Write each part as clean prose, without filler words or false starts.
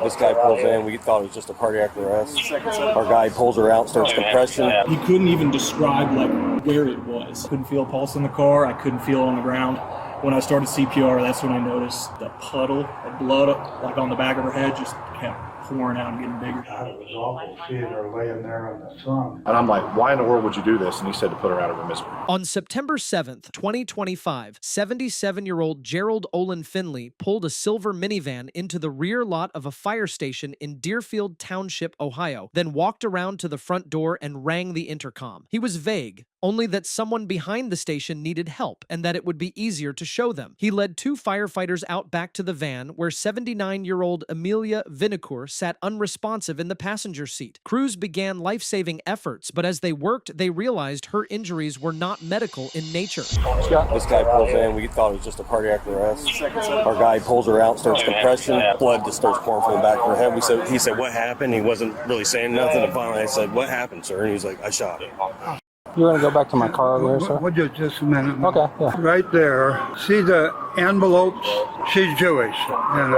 This guy pulls in. We thought it was just a cardiac arrest. Our guy pulls her out, starts compression. He couldn't even describe like where it was. Couldn't feel a pulse in the car. I couldn't feel it on the ground. When I started CPR, that's when I noticed the puddle of blood like on the back of her head just kept pouring out and getting bigger. God, it was awful seeing her laying there in the sun. And I'm like, why in the world would you do this? And he said to put her out of her misery. On September 7th, 2025, 77-year-old Gerald Olin Finley pulled a silver minivan into the rear lot of a fire station in Deerfield Township, Ohio, then walked around to the front door and rang the intercom. He was vague, only that someone behind the station needed help and that it would be easier to show them. He led 2 firefighters out back to the van where 79-year-old Amelia Vinicour sat unresponsive in the passenger seat. Crews began life-saving efforts, but as they worked, they realized her injuries were not medical in nature. This guy pulls in. We thought it was just a cardiac arrest. Our guy pulls her out, starts compression. Blood just starts pouring from the back of her head. He said, what happened? He wasn't really saying nothing. And finally I said, what happened, sir? And he was like, I shot her. You want to go back to my car over there, sir? Would you just a minute? Okay, yeah. Right there. See the envelopes? She's Jewish. And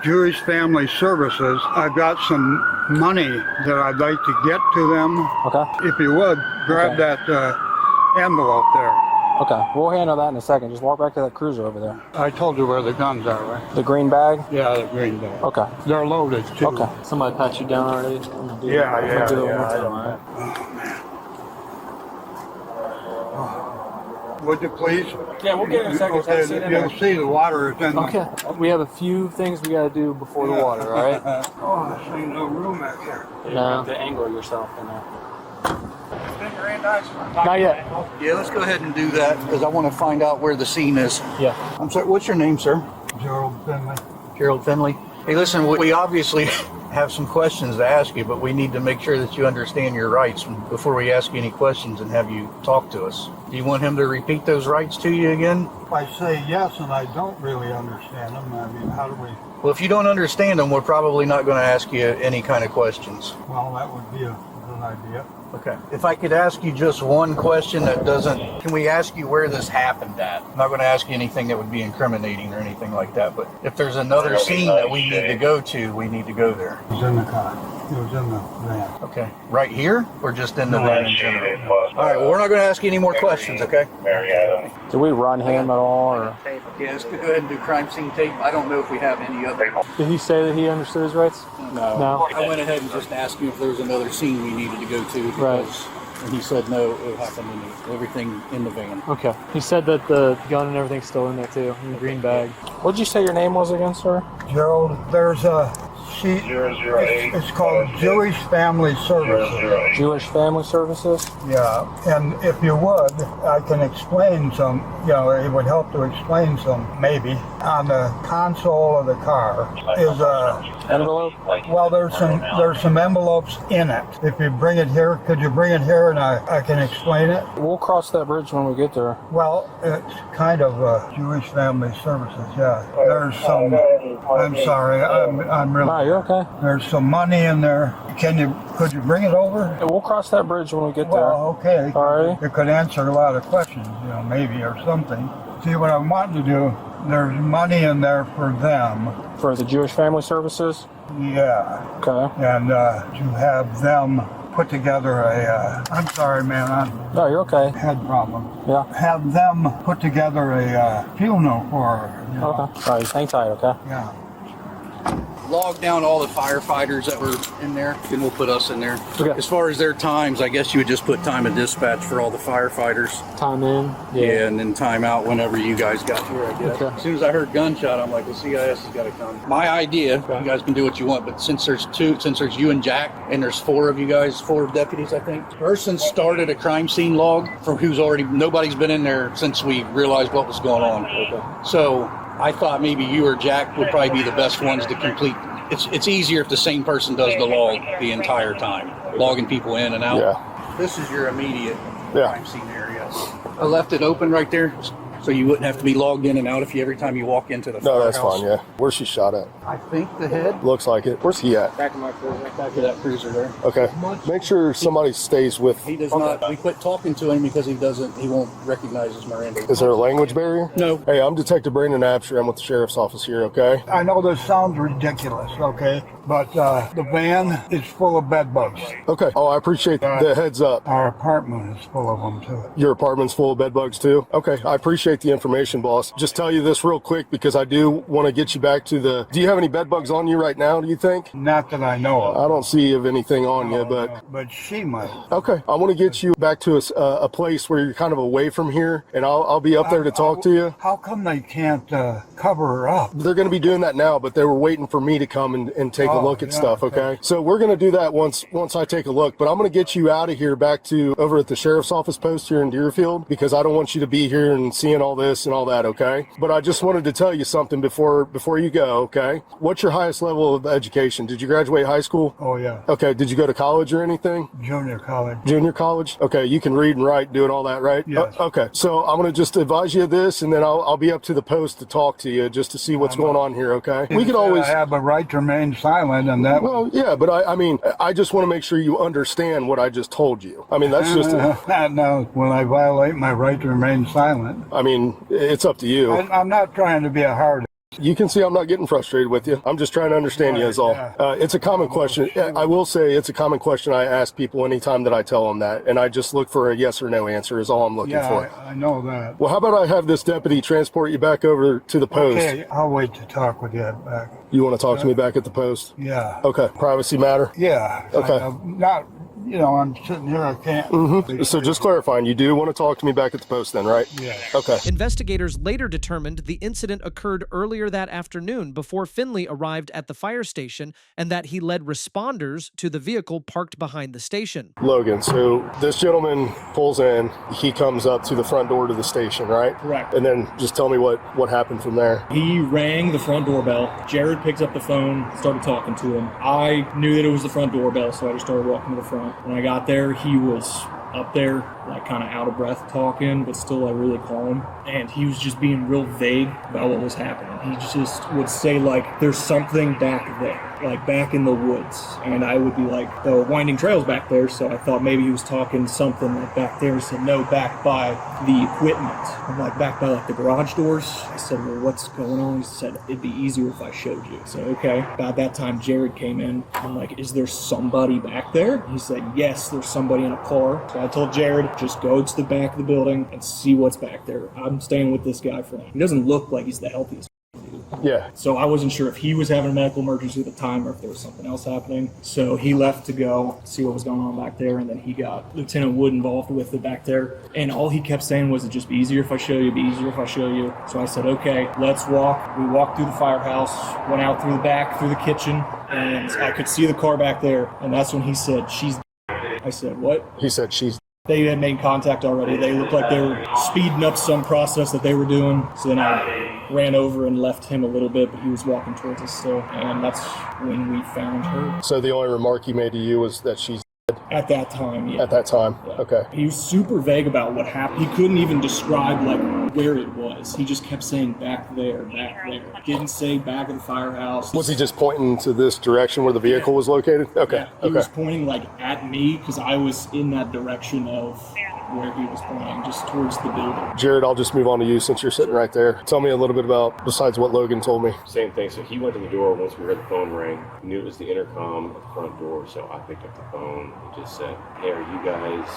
Jewish Family Services. I've got some money that I'd like to get to them. Okay. If you would, grab that envelope there. Okay, we'll handle that in a second. Just walk back to that cruiser over there. I told you where the guns are, right? The green bag? Yeah, the green bag. Okay. They're loaded, too. Okay. Somebody pat you down already? Yeah. Oh, man. Would you please? Yeah, we'll get in a second. Okay, you'll see the water is in Okay. We have a few things we got to do before the water, all right? Oh, this ain't no room back here. No. You have to angle yourself in there. Not yet. Yeah, let's go ahead and do that because I want to find out where the scene is. Yeah. I'm sorry, what's your name, sir? Gerald Finley. Gerald Finley. Hey, listen, we obviously have some questions to ask you, but we need to make sure that you understand your rights before we ask you any questions and have you talk to us. Do you want him to repeat those rights to you again? I say yes, and I don't really understand them. I mean, how do we? Well, if you don't understand them, we're probably not going to ask you any kind of questions. Well, that would be a good idea. Okay. If I could ask you just one question that doesn't, can we ask you where this happened at? I'm not going to ask you anything that would be incriminating or anything like that, but if there's another scene that we need to go to, we need to go there. It was in the car. It was in the van. Okay. Right here or just in the van in general? All right, well, we're not going to ask you any more questions, okay? Did we run him at all? Or? Yeah, let's go ahead and do crime scene tape. I don't know if we have any other. Did he say that he understood his rights? No. I went ahead and just asked him if there was another scene we needed to go to. Right. And he said no, it happened in everything in the van. Okay. He said that the gun and everything's still in there too, in the green bag. What did you say your name was again, sir? Gerald, there's a sheet. It's called Jewish Family Services. Jewish Family Services? Yeah, and if you would, I can explain some, it would help to explain some, maybe. On the console of the car is a envelope? Well, there's some envelopes in it. If you bring it here, could you bring it here and I can explain it? We'll cross that bridge when we get there. Well, it's kind of Jewish Family Services, yeah. There's some, I'm sorry, I'm really... No, you're okay. There's some money in there. Could you bring it over? Yeah, we'll cross that bridge when we get there. Well, okay. All right. It could answer a lot of questions, maybe, or something. See, what I'm wanting to do, there's money in there for them. For the Jewish Family Services? Yeah. Okay. And to have them put together I'm sorry, man. No, you're okay. Head problem. Yeah. Have them put together a funeral for her. Okay. All right, hang tight, okay? Yeah. Log down all the firefighters that were in there, and we'll put us in there. Okay. As far as their times, I guess you would just put time of dispatch for all the firefighters. Time in? Yeah, and then time out whenever you guys got here, I guess. Okay. As soon as I heard gunshot, I'm like, the CIS has got to come. My idea, you guys can do what you want, but since there's you and Jack, and there's 4 of you guys, 4 deputies, I think. Person started a crime scene log from nobody's been in there since we realized what was going on. Okay. So I thought maybe you or Jack would probably be the best ones to complete. It's easier if the same person does the log the entire time, logging people in and out. Yeah. This is your immediate crime scene area. I left it open right there. so you wouldn't have to be logged in and out if you every time you walk into the No, that's firehouse. fine, yeah. Where's she shot at? I think the head. Looks like it. Where's he at? Back of my cruiser. Back of that cruiser there. Okay. Make sure somebody stays with. He does not. We quit talking to him because he won't recognize his Miranda. Is there a language barrier? No. Hey, I'm Detective Brandon Absher. I'm with the Sheriff's Office here, okay? I know this sounds ridiculous, okay, but the van is full of bed bugs. Okay. Oh, I appreciate the heads up. Our apartment is full of them too. Your apartment's full of bed bugs too? Okay. I appreciate the information, boss. Just tell you this real quick because I do want to get you back to the... Do you have any bed bugs on you right now, do you think? Not that I know of. I don't see of anything on you, But she might. Okay. I want to get you back to a place where you're kind of away from here, and I'll be up there to talk to you. How come they can't cover her up? They're going to be doing that now, but they were waiting for me to come and take a look at stuff, okay? So we're going to do that once I take a look, but I'm going to get you out of here back to over at the Sheriff's Office post here in Deerfield because I don't want you to be here and seeing all this and all that, okay? But I just wanted to tell you something before you go, okay? What's your highest level of education? Did you graduate high school? Oh, yeah. Okay. Did you go to college or anything? Junior college. Junior college? Okay. You can read and write, doing all that, right? Yes. Okay. So I'm going to just advise you of this, and then I'll be up to the post to talk to you just to see what's going on here, okay? We can always... I have a right to remain silent, and that... Well, yeah, but I mean, I just want to make sure you understand what I just told you. I mean, that's just... Now, will I violate my right to remain silent? I mean, it's up to you. I'm not trying to be a hard... You can see I'm not getting frustrated with you. I'm just trying to understand you is all. It's a common question. I will say it's a common question I ask people anytime that I tell them that. And I just look for a yes or no answer is all I'm looking for. I know that. Well, how about I have this deputy transport you back over to the post? Okay, I'll wait to talk with you back. You want to talk to me back at the post? Yeah. Okay. Privacy matter? Yeah. Okay. Not, I'm sitting here, I can't. So just clarifying, you do want to talk to me back at the post then, right? Yeah. Okay. Investigators later determined the incident occurred earlier that afternoon before Finley arrived at the fire station and that he led responders to the vehicle parked behind the station. Logan, so this gentleman pulls in, he comes up to the front door to the station, right? Correct. And then just tell me what happened from there. He rang the front doorbell. Jared picks up the phone, started talking to him. I knew that it was the front doorbell, so I just started walking to the front. When I got there, he was up there, like kind of out of breath talking, but still like really calm. And he was just being real vague about what was happening. He just would say like, there's something back there, like back in the woods. And I would be like, there were winding trails back there, so I thought maybe he was talking something like back there. He said, no, back by the equipment. I'm like, back by like the garage doors? I said, well, what's going on? He said, it'd be easier if I showed you. So, okay. About that time, Jared came in. I'm like, is there somebody back there? He said, yes, there's somebody in a car. So I told Jared, just go to the back of the building and see what's back there. I'm staying with this guy for now. He doesn't look like he's the healthiest. Yeah. So I wasn't sure if he was having a medical emergency at the time or if there was something else happening. So he left to go see what was going on back there, and then he got Lieutenant Wood involved with it back there. And all he kept saying was, it'd just be easier if I show you, be easier if I show you. So I said, okay, let's walk. We walked through the firehouse, went out through the back, through the kitchen, and I could see the car back there. And that's when he said, she's... I said, what? He said she's... They had made contact already. They looked like they were speeding up some process that they were doing. So then I ran over and left him a little bit, but he was walking towards us still. And that's when we found her. So the only remark he made to you was that she's At that time, yeah. at that time? Yeah. Okay. He was super vague about what happened. He couldn't even describe like where it was. He just kept saying back there, back there. Didn't say back of the firehouse. Was he just pointing to this direction where the vehicle was located? Okay. Yeah, he was pointing like at me because I was in that direction of where he was pointing, just towards the building. Jared, I'll just move on to you since you're sitting right there. Tell me a little bit about, besides what Logan told me. Same thing. So he went to the door once we heard the phone ring. Knew it was the intercom at the front door, so I picked up the phone and just said, hey, are you guys,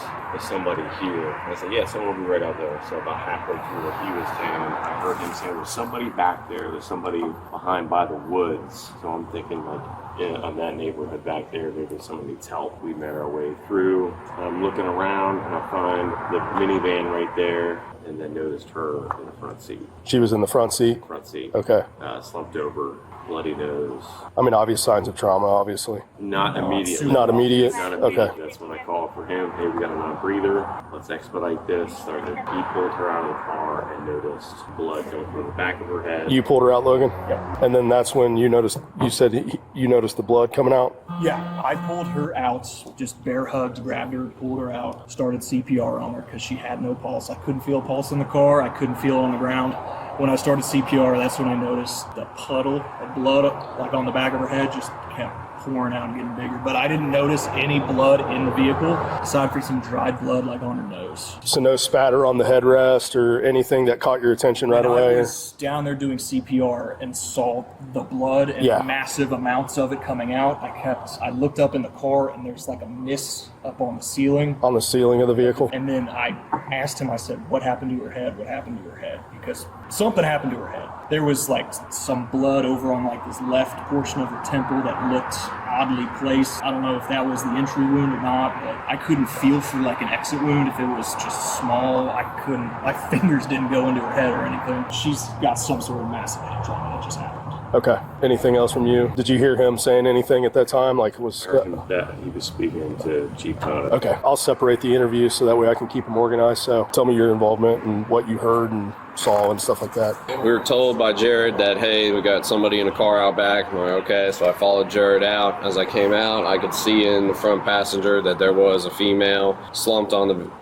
is somebody here? And I said, yeah, someone will be right out there. So about halfway through what he was saying, I heard him say, there's somebody back there. There's somebody behind by the woods. So I'm thinking like, on that neighborhood back there, maybe someone needs help. We made our way through. I'm looking around and I find the minivan right there, and then noticed her in the front seat. She was in the front seat? Front seat. Okay. Slumped over, bloody nose. I mean, obvious signs of trauma, obviously. Not immediate. Not immediate? Not immediate. Okay. That's when I called for him, hey, we got a non-breather, let's expedite this. He pulled her out of the car and noticed blood going from the back of her head. You pulled her out, Logan? Yep. And then that's when you said you noticed the blood coming out? Yeah, I pulled her out, just bear hugged, grabbed her, pulled her out, started CPR on her because she had no pulse. I couldn't feel a pulse in the car. I couldn't feel it on the ground. When I started CPR, that's when I noticed the puddle of blood, like on the back of her head, just kept pouring out and getting bigger. But I didn't notice any blood in the vehicle, aside from some dried blood like on her nose. So no spatter on the headrest or anything that caught your attention right away? I was down there doing CPR and saw the blood and massive amounts of it coming out. I looked up in the car and there's like a mist up on the ceiling. On the ceiling of the vehicle? And then I asked him, I said, what happened to her head? What happened to her head? Because something happened to her head. There was like some blood over on like this left portion of her temple that looked oddly placed. I don't know if that was the entry wound or not, but I couldn't feel for like an exit wound if it was just small. My fingers didn't go into her head or anything. She's got some sort of massive head trauma that just happened. Okay. Anything else from you? Did you hear him saying anything at that time? Like was that he was speaking to Chief Connor. Okay. I'll separate the interview so that way I can keep them organized. So tell me your involvement and what you heard and saw and stuff like that. We were told by Jared that, hey, we got somebody in a car out back. I'm like, okay, so I followed Jared out. As I came out, I could see in the front passenger that there was a female slumped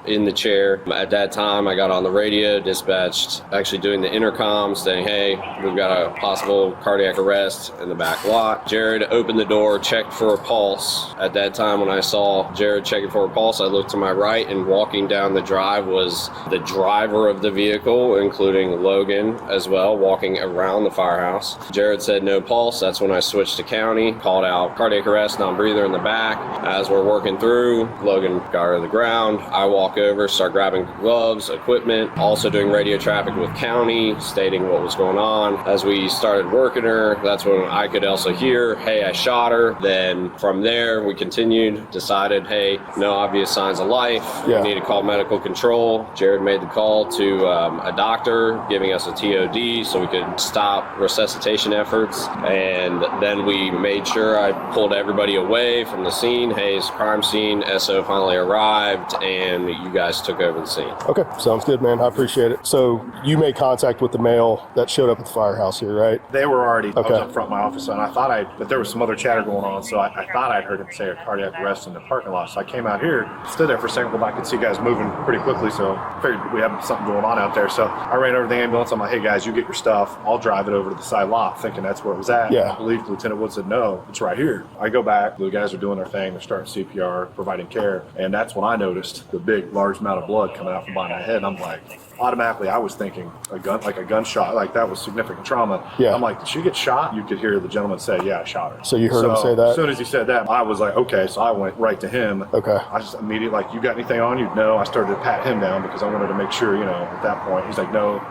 in the chair. At that time, I got on the radio, dispatched, actually doing the intercom, saying, hey, we've got a possible cardiac arrest in the back lot. Jared opened the door, checked for a pulse. At that time, when I saw Jared checking for a pulse, I looked to my right, and walking down the drive was the driver of the vehicle, including Logan as well, walking around the firehouse. Jared said no pulse. That's when I switched to county, called out cardiac arrest, non-breather in the back. As we're working through, Logan got her to the ground. I walk over, start grabbing gloves, equipment, also doing radio traffic with county, stating what was going on. As we started working her, that's when I could also hear, hey, I shot her. Then from there, we continued, decided, hey, no obvious signs of life. We need to call medical control. Jared made the call to a doctor, giving us a TOD so we could stop resuscitation efforts. And then we made sure I pulled everybody away from the scene. Hayes crime scene, SO finally arrived, and you guys took over the scene. Okay, sounds good, man. I appreciate it. So you made contact with the male that showed up at the firehouse here, right? They were already, I was up front of my office, and I thought but there was some other chatter going on, so I thought I'd heard him say a cardiac arrest in the parking lot. So I came out here, stood there for a second, but I could see guys moving pretty quickly, so I figured we had something going on out there. So I ran over to the ambulance. I'm like, hey guys, you get your stuff. I'll drive it over to the side lot, thinking that's where it was at. Yeah. I believe Lieutenant Wood said, no, it's right here. I go back. The guys are doing their thing. They're starting CPR, providing care. And that's when I noticed the big, large amount of blood coming out from behind my head. And I'm like, automatically, I was thinking a gunshot, like that was significant trauma. Yeah. I'm like, did she get shot? You could hear the gentleman say, yeah, I shot her. So you heard him say that? As soon as he said that, I was like, okay. So I went right to him. Okay. I just immediately, like, you got anything on you? No. I started to pat him down because I wanted to make sure, at that point, he's like, no.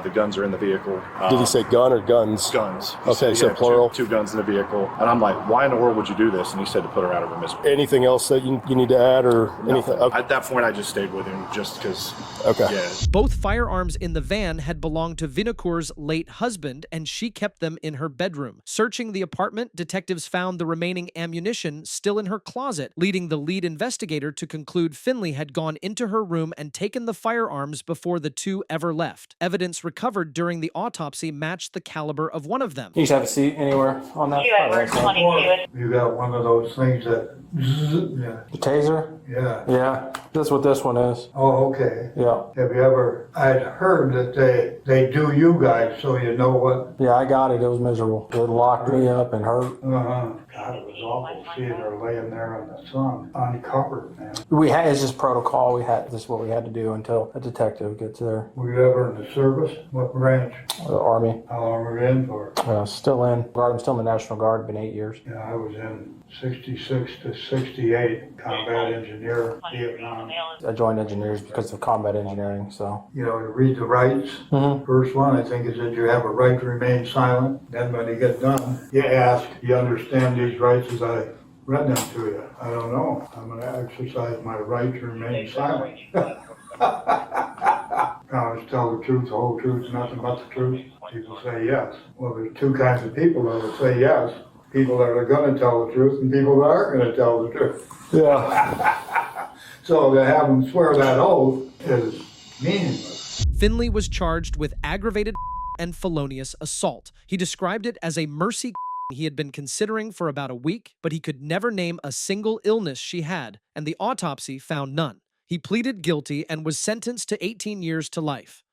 The guns are in the vehicle. Did he say gun or guns? Guns. Okay, so plural. Two guns in the vehicle. And I'm like, why in the world would you do this? And he said to put her out of her misery. Anything else that you need to add or anything? Okay. At that point, I just stayed with him just because. Okay. Yeah. Both firearms in the van had belonged to Vinokur's late husband, and she kept them in her bedroom. Searching the apartment, detectives found the remaining ammunition still in her closet, leading the lead investigator to conclude Finley had gone into her room and taken the firearms before the two ever left. Evidence recovered during the autopsy matched the caliber of one of them. You just have a seat anywhere on that? You got one of those things that yeah. The taser? Yeah. Yeah, that's what this one is. Oh, okay. Yeah. Have you ever, I'd heard that they do you guys so you know what. Yeah, I got it. It was miserable. It locked me up and hurt. Uh-huh. God, it was awful seeing her laying there in the sun, uncovered, man. It's just protocol. This is what we had to do until a detective gets there. Were you ever in the service? What branch? The Army. How long were you in for? Still in. I'm still in the National Guard. Been 8 years. Yeah, I was in 66 to 68, combat engineer, Vietnam. I joined engineers because of combat engineering, so. To read the rights. Mm-hmm. First one, I think, is that you have a right to remain silent. Then when you get done, you ask, do you understand these rights as I read them to you? I don't know. I'm going to exercise my right to remain silent. Promise to tell the truth, the whole truth, nothing but the truth. People say yes. Well, there's two kinds of people that will say yes. People that are going to tell the truth and people that aren't going to tell the truth. Yeah. So to have him swear that oath is meaningless. Finley was charged with aggravated and felonious assault. He described it as a mercy he had been considering for about a week, but he could never name a single illness she had, and the autopsy found none. He pleaded guilty and was sentenced to 18 years to life.